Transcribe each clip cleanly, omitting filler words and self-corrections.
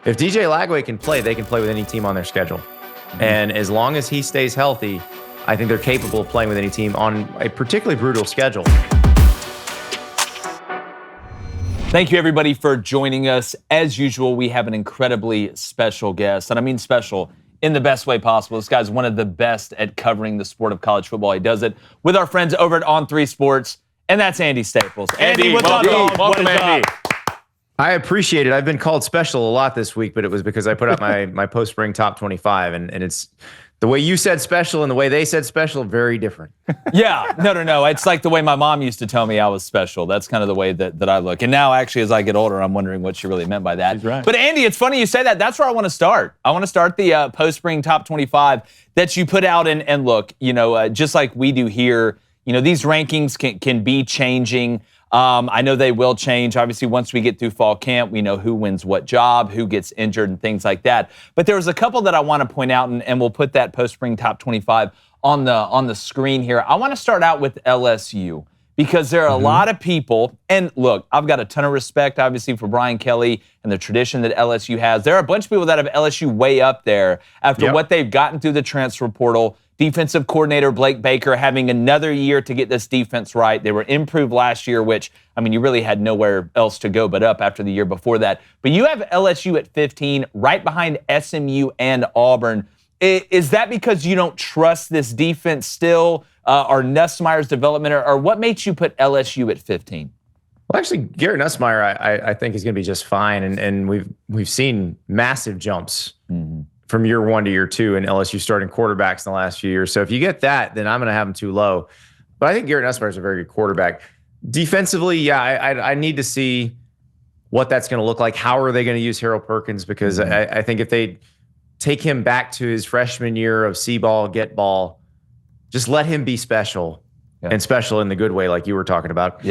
If DJ Lagway can play, they can play with any team on their schedule. And as long as he stays healthy, I think they're capable of playing with any team on a particularly brutal schedule. Thank you, everybody, for joining us. As usual, we have an incredibly special guest, and I mean special in the best way possible. This guy's one of the best at covering the sport of college football. He does it with our friends over at On3 Sports, and that's Andy Staples. Andy, what's up, dog? Welcome, Andy. I appreciate it. I've been called special a lot this week, but it was because I put up my post-spring top 25, and it's the way you said special and the way they said special, very different. Yeah, no. It's like the way my mom used to tell me I was special. That's kind of the way that I look. And now, actually, as I get older, I'm wondering what she really meant by that. She's right. But Andy, it's funny you say that. That's where I want to start. I want to start the post-spring top 25 that you put out. And look, just like we do here, these rankings can be changing. I know they will change. Obviously, once we get through fall camp, we know who wins what job, who gets injured, and things like that. But there was a couple that I want to point out, and we'll put that post-spring top 25 on the screen here. I want to start out with LSU because there are a lot of people, and look, I've got a ton of respect, obviously, for Brian Kelly and the tradition that LSU has. There are a bunch of people that have LSU way up there after what they've gotten through the transfer portal. Defensive coordinator Blake Baker having another year to get this defense right. They were improved last year, which, you really had nowhere else to go but up after the year before that. But you have LSU at 15, right behind SMU and Auburn. Is that because you don't trust this defense still, or Nussmeier's development, or what makes you put LSU at 15? Well, actually, Garrett Nussmeier, I think, is going to be just fine, and we've seen massive jumps from year one to year two in LSU starting quarterbacks in the last few years. So if you get that, then I'm going to have him too low. But I think Garrett Nussmeier is a very good quarterback. Defensively, I need to see what that's going to look like. How are they going to use Harold Perkins? Because I think if they take him back to his freshman year of see ball, get ball, just let him be special, and special in the good way, like you were talking about.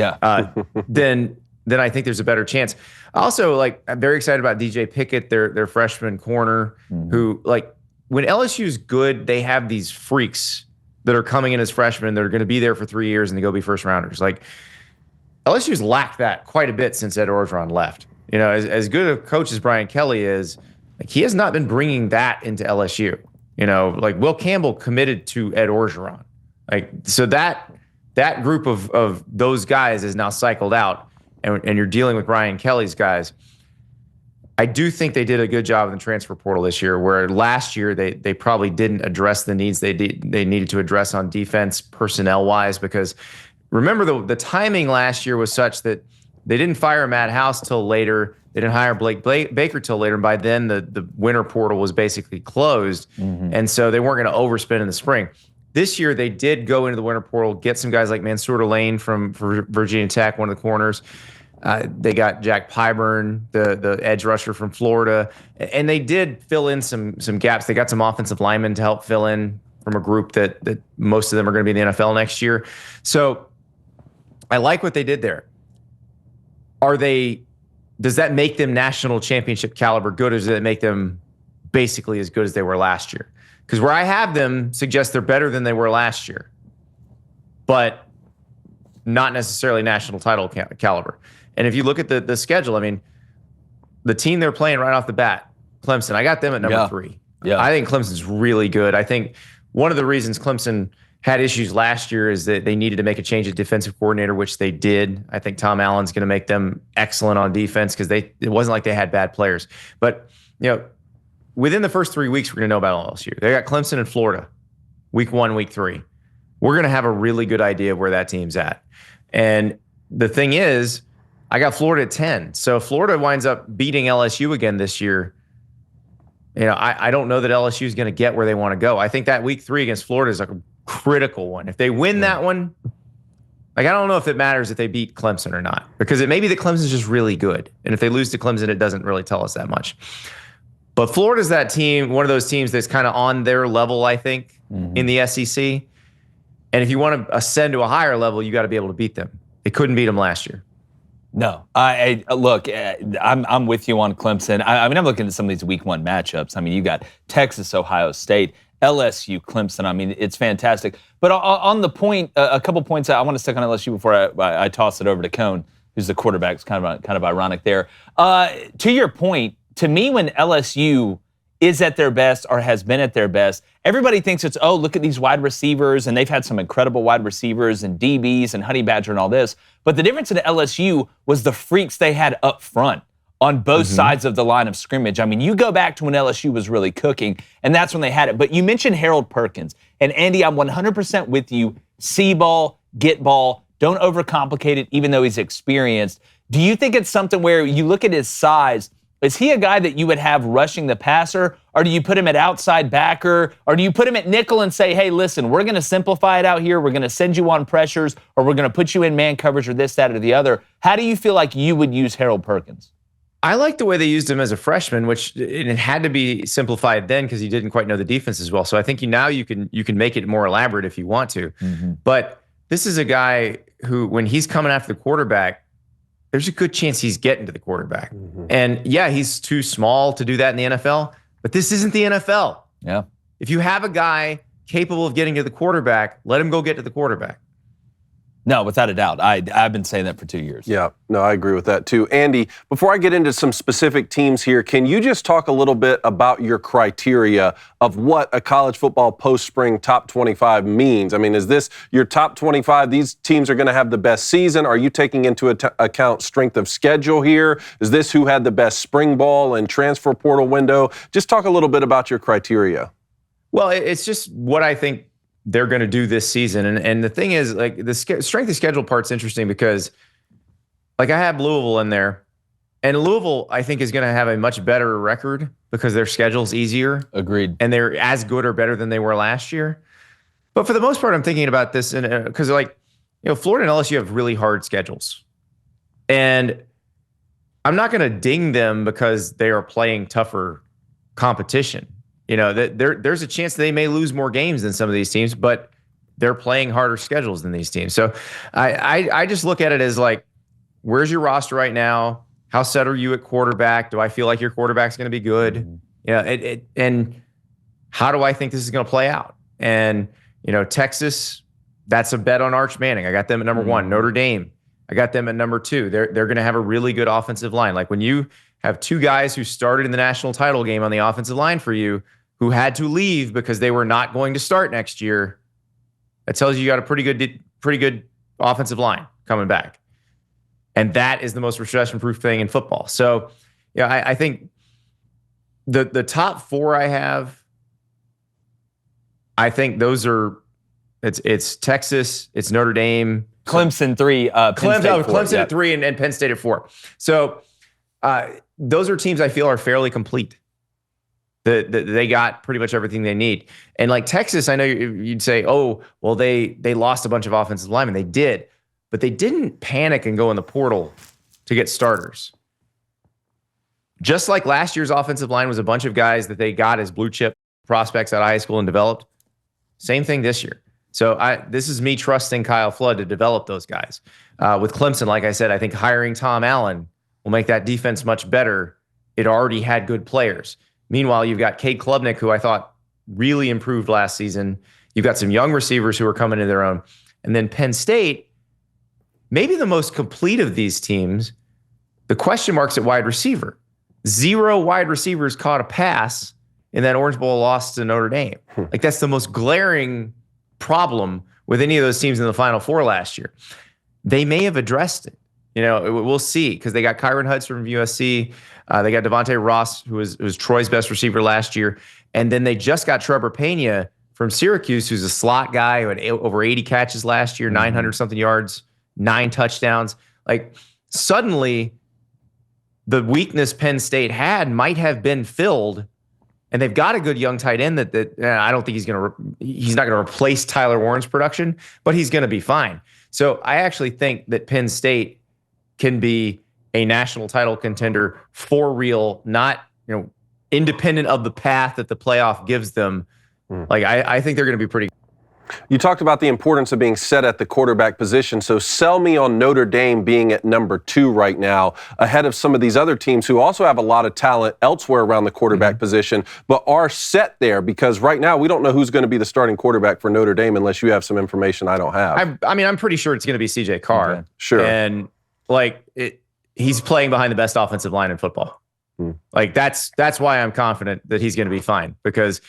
Then I think there's a better chance. Also, I'm very excited about DJ Pickett, their freshman corner, who, when LSU's good, they have these freaks that are coming in as freshmen that are going to be there for 3 years and they go be first rounders. LSU's lacked that quite a bit since Ed Orgeron left. As good a coach as Brian Kelly is, he has not been bringing that into LSU. Will Campbell committed to Ed Orgeron. So that group of those guys is now cycled out. And you're dealing with Brian Kelly's guys. I do think they did a good job in the transfer portal this year, where last year they probably didn't address the needs they needed to address on defense personnel-wise, because remember the timing last year was such that they didn't fire Matt House till later. They didn't hire Blake Baker till later. And by then, the winter portal was basically closed. And so they weren't going to overspend in the spring. This year, they did go into the winter portal, get some guys like Mansour Lane from Virginia Tech, one of the corners. They got Jack Pyburn, the edge rusher from Florida. And they did fill in some gaps. They got some offensive linemen to help fill in from a group that most of them are going to be in the NFL next year. So I like what they did there. Does that make them national championship caliber good, or does it make them basically as good as they were last year? Because where I have them suggests they're better than they were last year, but not necessarily national title caliber. And if you look at the schedule, the team they're playing right off the bat, Clemson, I got them at number 3. I think Clemson's really good. I think one of the reasons Clemson had issues last year is that they needed to make a change at defensive coordinator, which they did. I think Tom Allen's going to make them excellent on defense because it wasn't like they had bad players. But, within the first 3 weeks, we're going to know about LSU. They got Clemson and Florida, week 1, week 3. We're going to have a really good idea of where that team's at. And the thing is, I got Florida at 10. So if Florida winds up beating LSU again this year, I don't know that LSU is going to get where they want to go. I think that week 3 against Florida is a critical one. If they win that one, I don't know if it matters if they beat Clemson or not, because it may be that Clemson's just really good. And if they lose to Clemson, it doesn't really tell us that much. But Florida's that team, one of those teams that's kind of on their level, I think, in the SEC. And if you want to ascend to a higher level, you got to be able to beat them. They couldn't beat them last year. No, look, I'm with you on Clemson. I'm looking at some of these week 1 matchups. You got Texas, Ohio State, LSU, Clemson. It's fantastic. But on the point, a couple points I want to stick on LSU before I toss it over to Cone, who's the quarterback. It's kind of ironic there. To your point, to me, when LSU is at their best or has been at their best, everybody thinks it's, oh, look at these wide receivers, and they've had some incredible wide receivers and DBs and Honey Badger and all this. But the difference in LSU was the freaks they had up front on both sides of the line of scrimmage. I mean, you go back to when LSU was really cooking, and that's when they had it. But you mentioned Harold Perkins. And Andy, I'm 100% with you. See ball, get ball. Don't overcomplicate it, even though he's experienced. Do you think it's something where you look at his size, is he a guy that you would have rushing the passer, or do you put him at outside backer, or do you put him at nickel and say, hey, listen, we're going to simplify it out here, we're going to send you on pressures, or we're going to put you in man coverage or this, that, or the other? How do you feel like you would use Harold Perkins? I like the way they used him as a freshman, which it had to be simplified then because he didn't quite know the defense as well. So I think you can make it more elaborate if you want to. But this is a guy who, when he's coming after the quarterback, there's a good chance he's getting to the quarterback. And yeah, he's too small to do that in the NFL, but this isn't the NFL. Yeah. If you have a guy capable of getting to the quarterback, let him go get to the quarterback. No, without a doubt. I've been saying that for 2 years. Yeah, no, I agree with that too. Andy, before I get into some specific teams here, can you just talk a little bit about your criteria of what a college football post-spring top 25 means? I mean, is this your top 25? These teams are going to have the best season. Are you taking into account strength of schedule here? Is this who had the best spring ball and transfer portal window? Just talk a little bit about your criteria. Well, it's just what I think they're going to do this season. And the thing is, like, the strength of schedule part's interesting because, like, I have Louisville in there, and Louisville, I think, is going to have a much better record because their schedule's easier. Agreed. And they're as good or better than they were last year. But for the most part, I'm thinking about this because, like, Florida and LSU have really hard schedules. And I'm not going to ding them because they are playing tougher competition. There's a chance they may lose more games than some of these teams, but they're playing harder schedules than these teams. So I just look at it as, like, where's your roster right now? How set are you at quarterback? Do I feel like your quarterback's going to be good? And how do I think this is going to play out? And, Texas, that's a bet on Arch Manning. I got them at number one. Notre Dame, I got them at number two. They're going to have a really good offensive line. Like, when you have two guys who started in the national title game on the offensive line for you, who had to leave because they were not going to start next year, that tells you got a pretty good offensive line coming back. And that is the most recession-proof thing in football. So, I think the top four I have, I think those are, it's Texas, it's Notre Dame. Clemson 3, Clemson at 3, and Penn State at 4. So those are teams I feel are fairly complete. They got pretty much everything they need. And, like, Texas, I know you'd say, oh, well, they lost a bunch of offensive linemen. They did, but they didn't panic and go in the portal to get starters. Just like last year's offensive line was a bunch of guys that they got as blue chip prospects out of high school and developed. Same thing this year. So this is me trusting Kyle Flood to develop those guys. With Clemson, like I said, I think hiring Tom Allen will make that defense much better. It already had good players. Meanwhile, you've got Cade Klubnik, who I thought really improved last season. You've got some young receivers who are coming into their own. And then Penn State, maybe the most complete of these teams, the question marks at wide receiver. 0 wide receivers caught a pass in that Orange Bowl loss to Notre Dame. Like, that's the most glaring problem with any of those teams in the Final Four last year. They may have addressed it. We'll see, because they got Kyron Hudson from USC. They got Devontae Ross, who was Troy's best receiver last year. And then they just got Trevor Pena from Syracuse, who's a slot guy who had over 80 catches last year, 900-something yards, 9 touchdowns. Like, suddenly, the weakness Penn State had might have been filled, and they've got a good young tight end that I don't think he's not going to replace Tyler Warren's production, but he's going to be fine. So I actually think that Penn State can be a national title contender for real, not independent of the path that the playoff gives them. Like, I think they're going to be pretty good. You talked about the importance of being set at the quarterback position. So sell me on Notre Dame being at number 2 right now, ahead of some of these other teams who also have a lot of talent elsewhere around the quarterback position, but are set there, because right now we don't know who's going to be the starting quarterback for Notre Dame unless you have some information I don't have. I'm pretty sure it's going to be C.J. Carr. Okay. Sure. And, like, he's playing behind the best offensive line in football. Like that's why I'm confident that he's going to be fine, because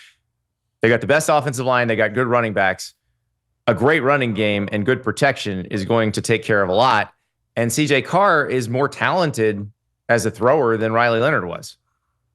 they got the best offensive line, they got good running backs, a great running game, and good protection is going to take care of a lot. And CJ Carr is more talented as a thrower than Riley Leonard was.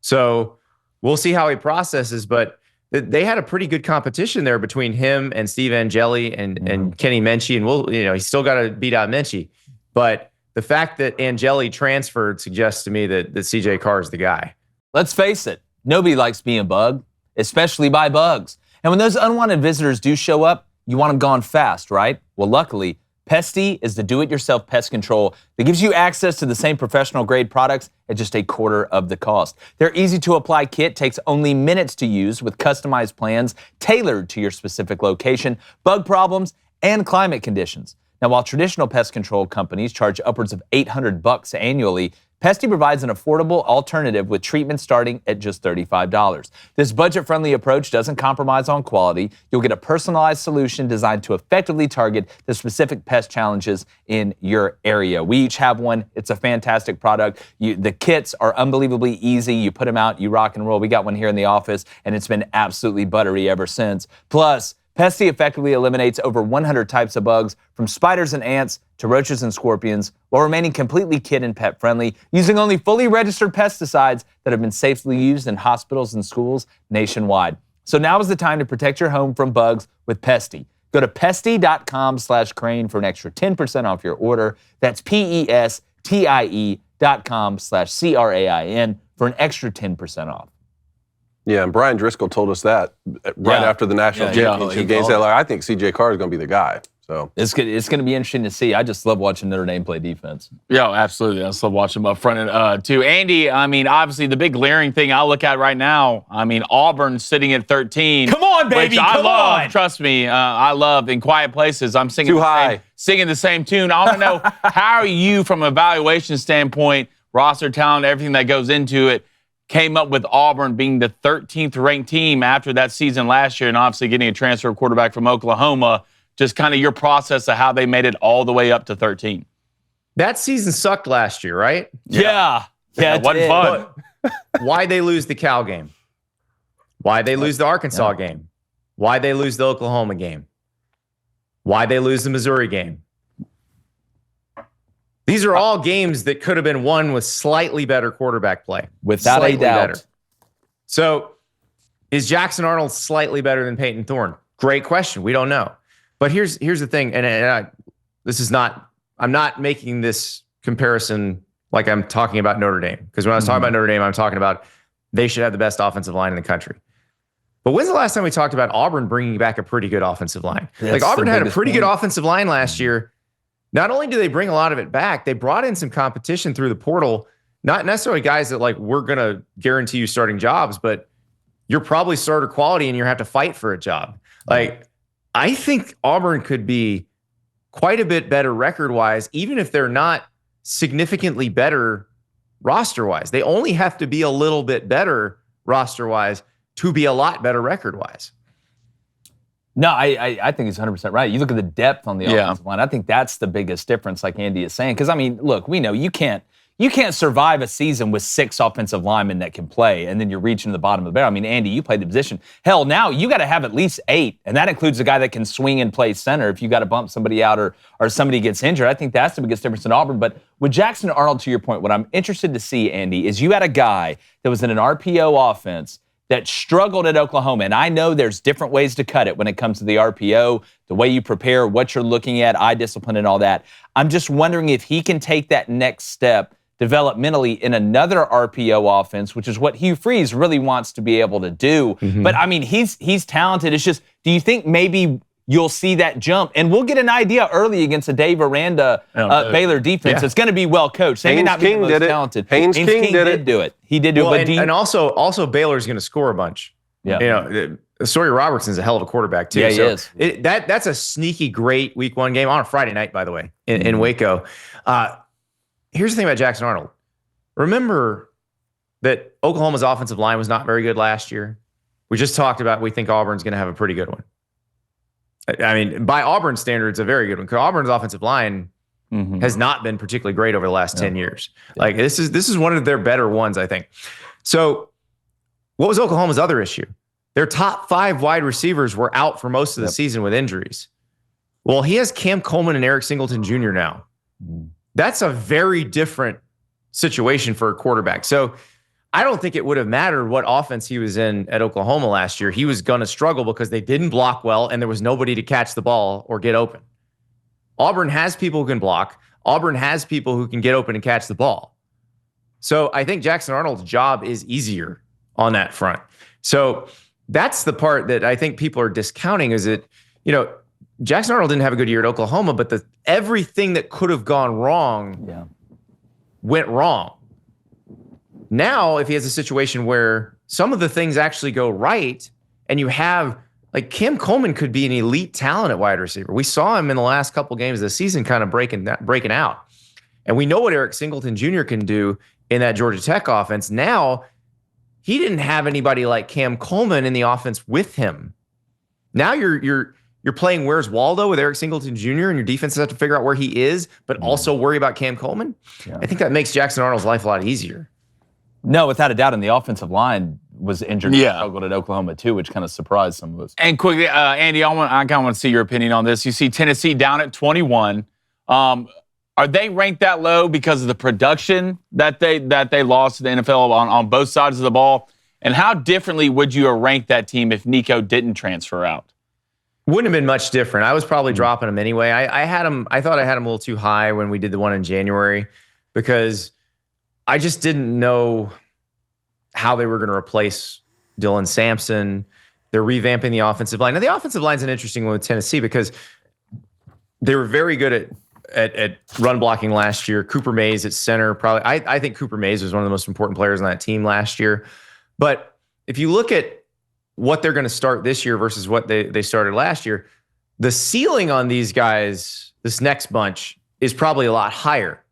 So we'll see how he processes, but they had a pretty good competition there between him and Steve Angeli and Kenny Menchie. And he's still got to beat out Menchie. But the fact that Angeli transferred suggests to me that CJ Carr is the guy. Let's face it, nobody likes being bugged, especially by bugs. And when those unwanted visitors do show up, you want them gone fast, right? Well, luckily, Pesty is the do-it-yourself pest control that gives you access to the same professional-grade products at just a quarter of the cost. Their easy-to-apply kit takes only minutes to use with customized plans tailored to your specific location, bug problems, and climate conditions. Now, while traditional pest control companies charge upwards of $800 annually, Pesty provides an affordable alternative with treatment starting at just $35. This budget-friendly approach doesn't compromise on quality. You'll get a personalized solution designed to effectively target the specific pest challenges in your area. We each have one. It's a fantastic product. The kits are unbelievably easy. You put them out, you rock and roll. We got one here in the office, and it's been absolutely buttery ever since. Plus, Pesty effectively eliminates over 100 types of bugs, from spiders and ants to roaches and scorpions, while remaining completely kid and pet friendly, using only fully registered pesticides that have been safely used in hospitals and schools nationwide. So now is the time to protect your home from bugs with Pesty. Go to pesty.com/Crain for an extra 10% off your order. That's PESTIE.com/CRAIN for an extra 10% off. Yeah, and Brian Driscoll told us that right after the national championship game. He said, I think CJ Carr is going to be the guy. So it's going to be interesting to see. I just love watching Notre Dame play defense. Yeah, absolutely. I just love watching them up front too. Andy, I mean, obviously the big glaring thing I look at right now, I mean, Auburn sitting at 13. Come on, baby, which I come love. on. Trust me, I love. In quiet places, I'm singing Too high. Singing the same tune. I want to know, how are you, from an evaluation standpoint, roster talent, everything that goes into it, came up with Auburn being the 13th ranked team after that season last year, and obviously getting a transfer quarterback from Oklahoma. Just kind of your process of how they made it all the way up to 13. That season sucked last year, right? Yeah, it wasn't fun. Why'd they lose the Cal game? Why'd they lose the Arkansas game? Why'd they lose the Oklahoma game? Why'd they lose the Missouri game? These are all games that could have been won with slightly better quarterback play. Without a doubt. Better. So is Jackson Arnold slightly better than Peyton Thorne? Great question. We don't know. But here's the thing, I'm not making this comparison like I'm talking about Notre Dame, because when I was talking about Notre Dame, I'm talking about they should have the best offensive line in the country. But when's the last time we talked about Auburn bringing back a pretty good offensive line? That's Auburn had a pretty point. good offensive line last year. Not only do they bring a lot of it back, they brought in some competition through the portal. Not necessarily guys that we're going to guarantee you starting jobs, but you're probably starter quality and you have to fight for a job. I think Auburn could be quite a bit better record-wise, even if they're not significantly better roster-wise. They only have to be a little bit better roster-wise to be a lot better record-wise. No, I think he's 100% right. You look at the depth on the offensive line. I think that's the biggest difference, like Andy is saying. Because, I mean, look, we know you can't survive a season with 6 offensive linemen that can play, and then you're reaching the bottom of the barrel. I mean, Andy, you played the position. Hell, now you got to have at least 8, and that includes a guy that can swing and play center if you got to bump somebody out or somebody gets injured. I think that's the biggest difference in Auburn. But with Jackson Arnold, to your point, what I'm interested to see, Andy, is you had a guy that was in an RPO offense that struggled at Oklahoma. And I know there's different ways to cut it when it comes to the RPO, the way you prepare, what you're looking at, eye discipline, and all that. I'm just wondering if he can take that next step developmentally in another RPO offense, which is what Hugh Freeze really wants to be able to do. Mm-hmm. But, I mean, he's talented. It's just, do you think maybe you'll see that jump? And we'll get an idea early against a Dave Aranda Baylor defense. It's going to be be well coached. They may not be the most talented. Haynes King did do it. He did do it. And also Baylor's going to score a bunch. Yeah. Sawyer Robertson's a hell of a quarterback too. Yeah, he is. That's a sneaky great week 1 game on a Friday night, by the way, in Waco. Here's the thing about Jackson Arnold. Remember that Oklahoma's offensive line was not very good last year. We just talked about we think Auburn's going to have a pretty good one. I mean, by Auburn standards, a very good one. Because Auburn's offensive line has not been particularly great over the last 10 years. Like this is one of their better ones, I think. So what was Oklahoma's other issue? Their top 5 wide receivers were out for most of the season with injuries. Well, he has Cam Coleman and Eric Singleton Jr. now. That's a very different situation for a quarterback. So I don't think it would have mattered what offense he was in at Oklahoma last year. He was going to struggle because they didn't block well and there was nobody to catch the ball or get open. Auburn has people who can block. Auburn has people who can get open and catch the ball. So I think Jackson Arnold's job is easier on that front. So that's the part that I think people are discounting is that, Jackson Arnold didn't have a good year at Oklahoma, but everything that could have gone wrong went wrong. Now, if he has a situation where some of the things actually go right and you have, like Cam Coleman could be an elite talent at wide receiver. We saw him in the last couple games of the season kind of breaking out. And we know what Eric Singleton Jr. can do in that Georgia Tech offense. Now, he didn't have anybody like Cam Coleman in the offense with him. Now you're playing Where's Waldo with Eric Singleton Jr. and your defenses have to figure out where he is, but also worry about Cam Coleman. Yeah. I think that makes Jackson Arnold's life a lot easier. No, without a doubt. And the offensive line was injured and struggled at Oklahoma too, which kind of surprised some of us. And quickly, Andy, I kind of want to see your opinion on this. You see Tennessee down at 21. Are they ranked that low because of the production that they lost to the NFL on both sides of the ball? And how differently would you rank that team if Nico didn't transfer out? Wouldn't have been much different. I was probably dropping him anyway. I thought I had him a little too high when we did the one in January because I just didn't know how they were going to replace Dylan Sampson. They're revamping the offensive line. Now, the offensive line's an interesting one with Tennessee because they were very good at run blocking last year. Cooper Mays at center, probably. I think Cooper Mays was one of the most important players on that team last year. But if you look at what they're going to start this year versus what they started last year, the ceiling on these guys, this next bunch, is probably a lot higher.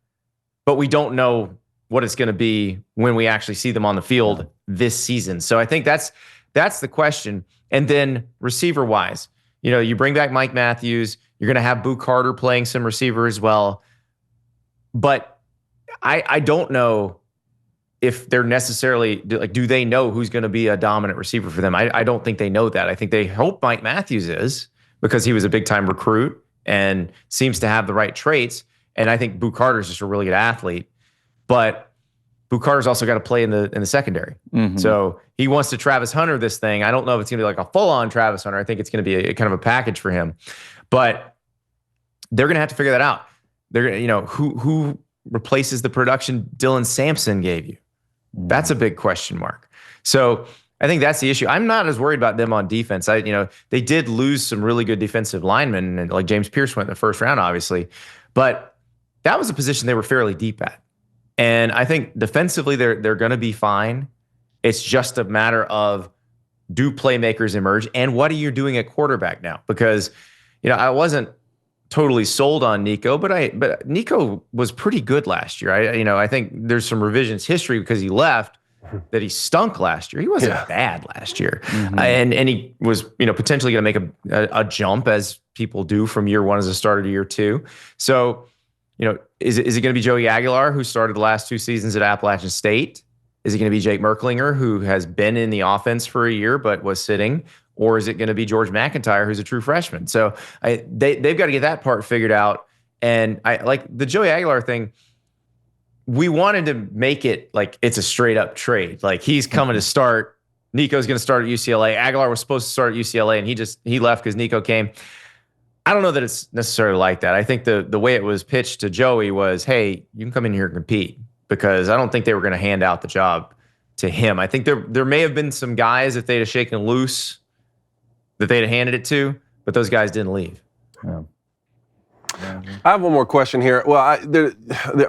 But we don't know what it's going to be when we actually see them on the field this season. So I think that's the question. And then receiver-wise, you bring back Mike Matthews. You're going to have Boo Carter playing some receiver as well. But I don't know if they're necessarily, do they know who's going to be a dominant receiver for them? I don't think they know that. I think they hope Mike Matthews is because he was a big-time recruit and seems to have the right traits. And I think Boo Carter's just a really good athlete. But Boo Carter's also got to play in the secondary. Mm-hmm. So he wants to Travis Hunter this thing. I don't know if it's going to be like a full-on Travis Hunter. I think it's going to be a kind of a package for him. But they're going to have to figure that out. They're going to, who replaces the production Dylan Sampson gave you? That's a big question mark. So I think that's the issue. I'm not as worried about them on defense. They did lose some really good defensive linemen, and like James Pierce went in the first round, obviously. But that was a position they were fairly deep at. And I think defensively they're going to be fine. It's just a matter of, do playmakers emerge, and what are you doing at quarterback now? Because I wasn't totally sold on Nico, but Nico was pretty good last year. I think there's some revisionist history because he left that he stunk last year. He wasn't bad last year, and he was potentially going to make a jump as people do from year one as a starter to year two. So is it going to be Joey Aguilar, who started the last 2 seasons at Appalachian State? Is it going to be Jake Merklinger, who has been in the offense for a year but was sitting? Or is it going to be George McIntyre, who's a true freshman? So they've got to get that part figured out. And I like the Joey Aguilar thing. We wanted to make it like it's a straight up trade. Like he's coming to start. Nico's going to start at UCLA. Aguilar was supposed to start at UCLA, and he left because Nico came. I don't know that it's necessarily like that. I think the way it was pitched to Joey was, hey, you can come in here and compete, because I don't think they were going to hand out the job to him. I think there may have been some guys, if they'd have shaken loose, that they'd have handed it to, but those guys didn't leave. Yeah. I have one more question here. Well,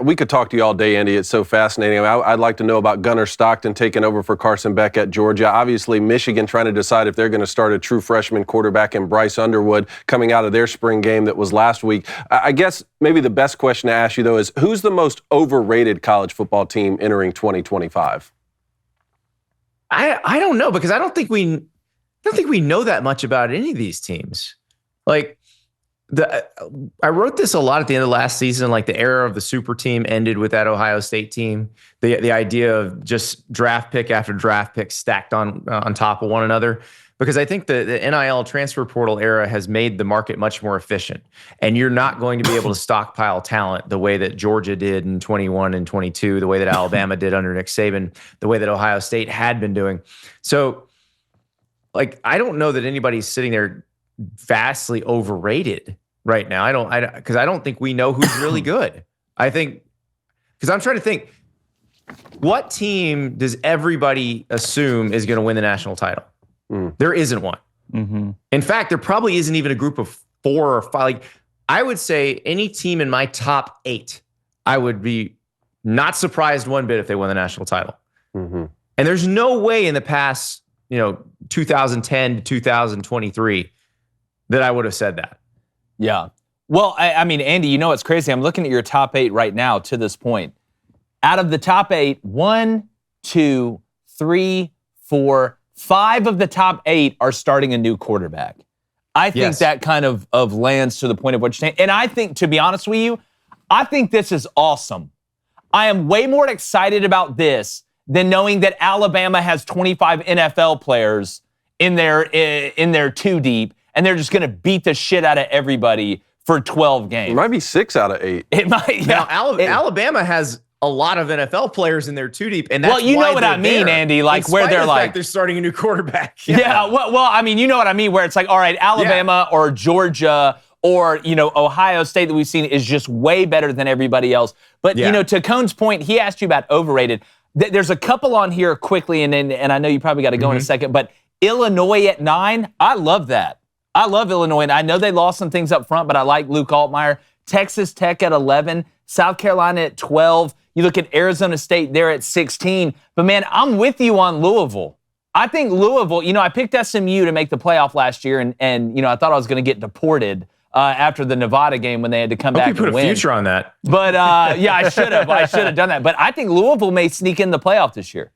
we could talk to you all day, Andy. It's so fascinating. I'd like to know about Gunnar Stockton taking over for Carson Beck at Georgia. Obviously, Michigan trying to decide if they're going to start a true freshman quarterback in Bryce Underwood coming out of their spring game that was last week. I guess maybe the best question to ask you, though, is who's the most overrated college football team entering 2025? I don't know, because I don't think we know that much about any of these teams. Like, I wrote this a lot at the end of last season. Like the era of the super team ended with that Ohio State team. The idea of just draft pick after draft pick stacked on top of one another. Because I think the NIL transfer portal era has made the market much more efficient. And you're not going to be able to stockpile talent the way that Georgia did in 21 and 22, the way that Alabama did under Nick Saban, the way that Ohio State had been doing. So, like, I don't know that anybody's sitting there vastly overrated right now. Because I don't think we know who's really good. I think, because I'm trying to think, what team does everybody assume is going to win the national title? There isn't one. Mm-hmm. In fact, there probably isn't even a group of 4 or 5. Like, I would say any team in my top 8, I would be not surprised one bit if they won the national title. Mm-hmm. And there's no way in the past, 2010 to 2023 that I would have said that. Yeah. Well, I mean, Andy, it's crazy. I'm looking at your top 8 right now to this point. Out of the top 8, 1, 2, 3, 4, 5 of the top 8 are starting a new quarterback. I think that kind of lands to the point of what you're saying. And I think, to be honest with you, I think this is awesome. I am way more excited about this than knowing that Alabama has 25 NFL players in their 2 deep, and they're just going to beat the shit out of everybody for 12 games. It might be 6 out of 8. It might. Yeah. Now, Alabama has a lot of NFL players in there 2 deep, and that's well, you know what I mean, Andy. Like where they're like they're starting a new quarterback. Yeah. Well, I mean, you know what I mean. Where it's like, all right, Alabama or Georgia or Ohio State that we've seen is just way better than everybody else. But to Cone's point, he asked you about overrated. There's a couple on here quickly, and I know you probably got to go in a second. But Illinois at 9, I love that. I love Illinois, and I know they lost some things up front, but I like Luke Altmaier. Texas Tech at 11, South Carolina at 12. You look at Arizona State, they're at 16. But, man, I'm with you on Louisville. I think Louisville, I picked SMU to make the playoff last year, and I thought I was going to get deported after the Nevada game when they had to come back and win. You put a future on that. But, yeah, I should have. I should have done that. But I think Louisville may sneak in the playoff this year.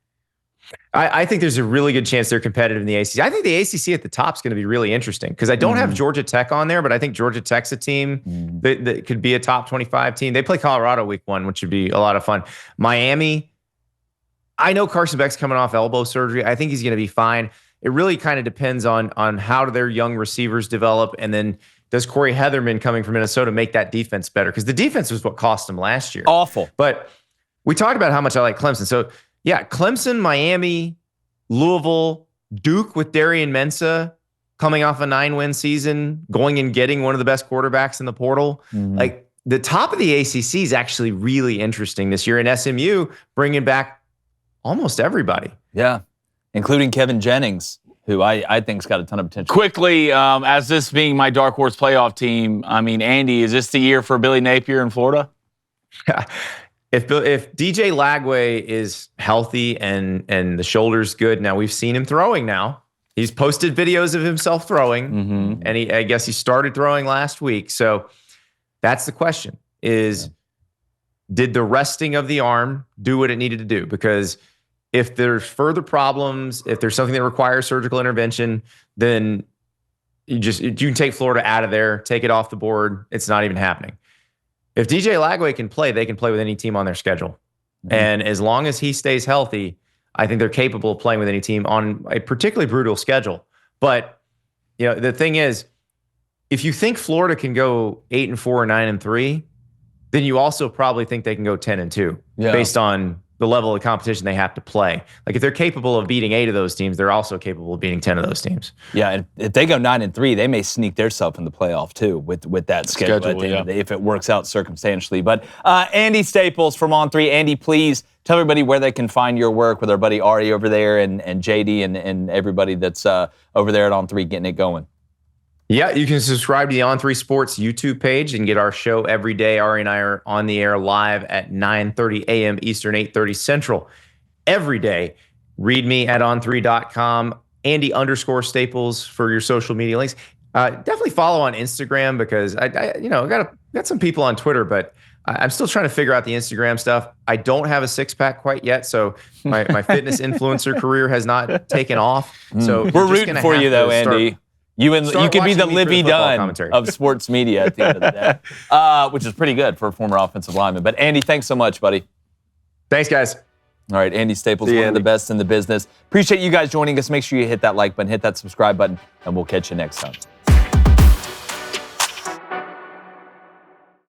I think there's a really good chance they're competitive in the ACC. I think the ACC at the top is going to be really interesting because I don't have Georgia Tech on there, but I think Georgia Tech's a team that could be a top 25 team. They play Colorado week 1, which would be a lot of fun. Miami, I know Carson Beck's coming off elbow surgery. I think he's going to be fine. It really kind of depends on how do their young receivers develop, and then does Corey Heatherman coming from Minnesota make that defense better? Because the defense was what cost them last year. Awful. But we talked about how much I like Clemson. So, yeah, Clemson, Miami, Louisville, Duke with Darian Mensah coming off a 9-win season, going and getting one of the best quarterbacks in the portal. Like, the top of the ACC is actually really interesting this year. And SMU bringing back almost everybody. Yeah, including Kevin Jennings, who I think's got a ton of potential. Quickly, as this being my dark horse playoff team, I mean, Andy, is this the year for Billy Napier in Florida? If DJ Lagway is healthy and the shoulder's good, now we've seen him throwing now. He's posted videos of himself throwing, and I guess he started throwing last week. So that's the question is, did the resting of the arm do what it needed to do? Because if there's further problems, if there's something that requires surgical intervention, then you can take Florida out of there, take it off the board. It's not even happening. If DJ Lagway can play, they can play with any team on their schedule. And as long as he stays healthy, I think they're capable of playing with any team on a particularly brutal schedule. But, the thing is, if you think Florida can go 8-4 or 9-3, then you also probably think they can go 10-2 based on the level of competition they have to play. Like, if they're capable of beating 8 of those teams, they're also capable of beating 10 of those teams. Yeah, and if they go 9-3, they may sneak themselves in the playoff too with that schedule if it works out circumstantially. But Andy Staples from On3. Andy, please tell everybody where they can find your work with our buddy Ari over there and JD and everybody that's over there at On3 getting it going. Yeah, you can subscribe to the On3 Sports YouTube page and get our show every day. Ari and I are on the air live at 9:30 a.m. Eastern, 8:30 Central every day. Read me at on3.com. Andy_Staples for your social media links. Definitely follow on Instagram because I got some people on Twitter, but I'm still trying to figure out the Instagram stuff. I don't have a 6-pack quite yet, so my fitness influencer career has not taken off. So we're rooting for you though, Andy. You Start could be the watching me for the Livy football Dunn commentary. of sports media at the end of the day, which is pretty good for a former offensive lineman. But Andy, thanks so much, buddy. Thanks, guys. All right, Andy Staples, See you, one of the Andy. best in the business. Appreciate you guys joining us. Make sure you hit that like button, hit that subscribe button, and we'll catch you next time.